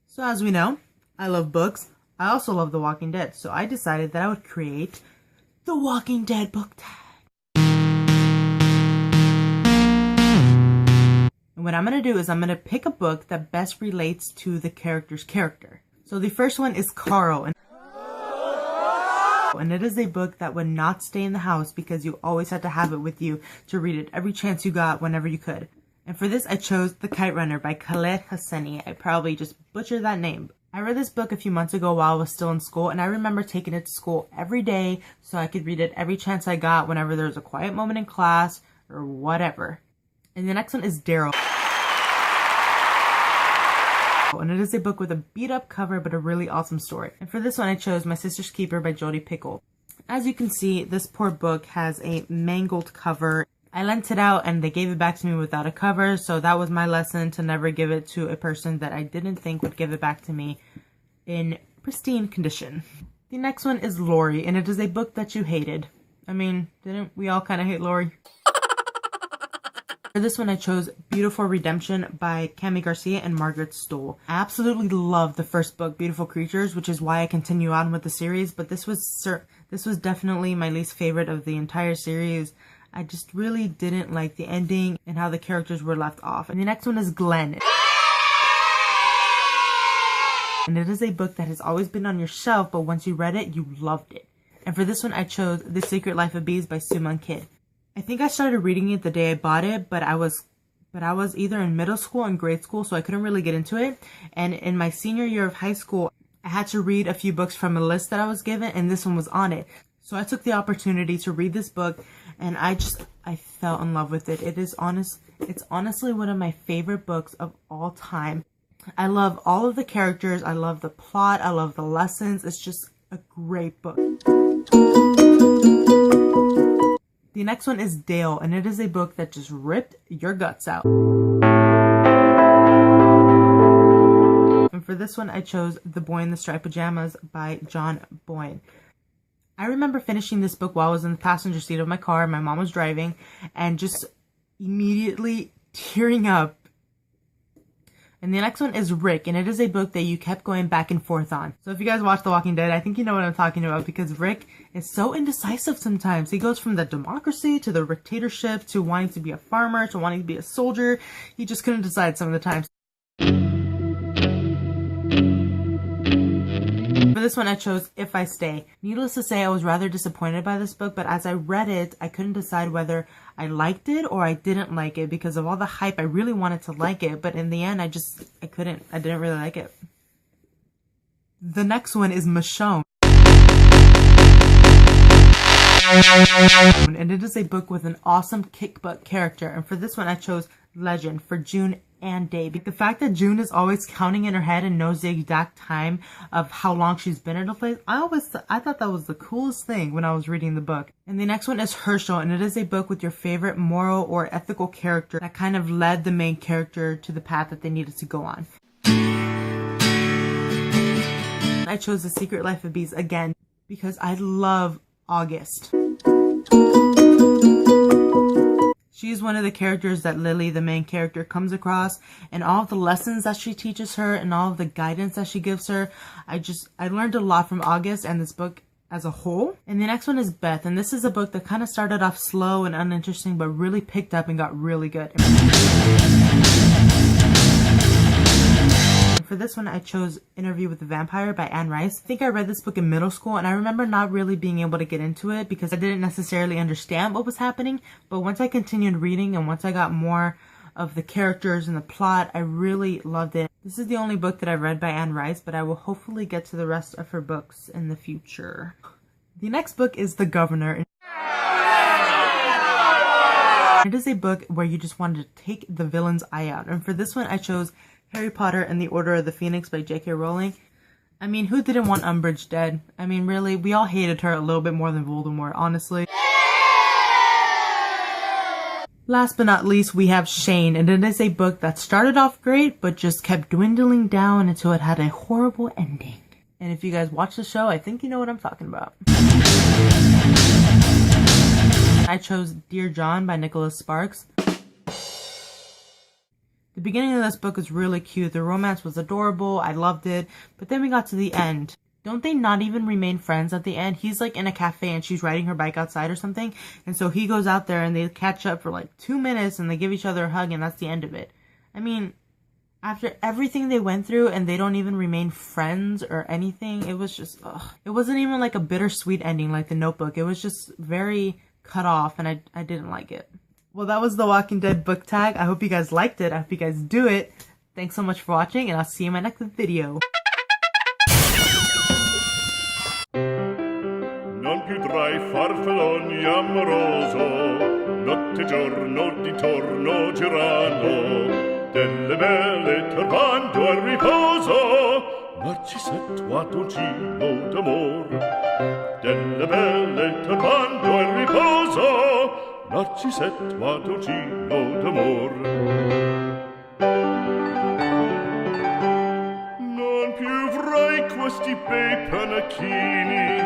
So as we know, I love books. I also love The Walking Dead, so I decided that I would create The Walking Dead book tag. And what I'm going to do is I'm going to pick a book that best relates to the character's character. So the first one is Carl. And it is a book that would not stay in the house because you always had to have it with you to read it every chance you got whenever you could. And for this, I chose The Kite Runner by Khaled Hosseini. I probably just butchered that name. I read this book a few months ago while I was still in school, and I remember taking it to school every day so I could read it every chance I got whenever there was a quiet moment in class or whatever. And the next one is Daryl. And it is a book with a beat up cover but a really awesome story. And for this one, I chose My Sister's Keeper by Jodi Picoult. As you can see, this poor book has a mangled cover. I lent it out and they gave it back to me without a cover, so that was my lesson, to never give it to a person that I didn't think would give it back to me in pristine condition. The next one is Lori, and it is a book that you hated. I mean, didn't we all kind of hate Lori? For this one, I chose Beautiful Redemption by Cami Garcia and Margaret Stohl. I absolutely love the first book, Beautiful Creatures, which is why I continue on with the series, but this was definitely my least favorite of the entire series. I just really didn't like the ending and how the characters were left off. And the next one is Glenn. And it is a book that has always been on your shelf, but once you read it, you loved it. And for this one, I chose The Secret Life of Bees by Suman Kidd. I think I started reading it the day I bought it, but I was either in middle school and grade school, so I couldn't really get into it. And in my senior year of high school, I had to read a few books from a list that I was given, and this one was on it. So I took the opportunity to read this book, and I fell in love with it. It's honestly one of my favorite books of all time. I love all of the characters, I love the plot, I love the lessons. It's just a great book. The next one is Dale, and it is a book that just ripped your guts out. And for this one, I chose The Boy in the Striped Pajamas by John Boyne. I remember finishing this book while I was in the passenger seat of my car. My mom was driving, and just immediately tearing up. And the next one is Rick, and it is a book that you kept going back and forth on. So if you guys watch The Walking Dead, I think you know what I'm talking about, because Rick is so indecisive sometimes. He goes from the democracy to the dictatorship to wanting to be a farmer to wanting to be a soldier. He just couldn't decide some of the times. For this one, I chose If I Stay. Needless to say, I was rather disappointed by this book, but as I read it, I couldn't decide whether I liked it or I didn't like it because of all the hype. I really wanted to like it, but in the end, I didn't really like it. The next one is Michonne. And it is a book with an awesome kickbutt character. And for this one, I chose Legend for June and Dave. The fact that June is always counting in her head and knows the exact time of how long she's been at a place, I thought that was the coolest thing when I was reading the book. And the next one is Hershel, and it is a book with your favorite moral or ethical character that kind of led the main character to the path that they needed to go on. I chose The Secret Life of Bees again because I love August. She is one of the characters that Lily, the main character, comes across, and all of the lessons that she teaches her and all of the guidance that she gives her. I learned a lot from August and this book as a whole. And the next one is Beth, and this is a book that kind of started off slow and uninteresting, but really picked up and got really good. For this one, I chose Interview with the Vampire by Anne Rice. I think I read this book in middle school, and I remember not really being able to get into it because I didn't necessarily understand what was happening. But once I continued reading and once I got more of the characters and the plot, I really loved it. This is the only book that I've read by Anne Rice, but I will hopefully get to the rest of her books in the future. The next book is The Governor. It is a book where you just wanted to take the villain's eye out. And for this one, I chose Harry Potter and the Order of the Phoenix by J.K. Rowling. I mean, who didn't want Umbridge dead? I mean, really, we all hated her a little bit more than Voldemort, honestly. Last but not least, we have Shane, and it is a book that started off great, but just kept dwindling down until it had a horrible ending. And if you guys watch the show, I think you know what I'm talking about. I chose Dear John by Nicholas Sparks. The beginning of this book is really cute. The romance was adorable. I loved it. But then we got to the end. Don't they not even remain friends at the end? He's like in a cafe and she's riding her bike outside or something. And so he goes out there and they catch up for like 2 minutes and they give each other a hug and that's the end of it. I mean, after everything they went through and they don't even remain friends or anything, it was just, ugh. It wasn't even like a bittersweet ending like The Notebook. It was just very cut off and I didn't like it. Well, that was the Walking Dead book tag. I hope you guys liked it. I hope you guys do it. Thanks so much for watching and I'll see you in my next video. Non più tra i farfalloni amoroso, notte e giorno di torno girano, delle belle turbando al riposo, Narcisetto Adolcino d'amor. Delle belle turbando al riposo, Narcisetto Adolcino d'amor. Non più avrai questi bei panacchini,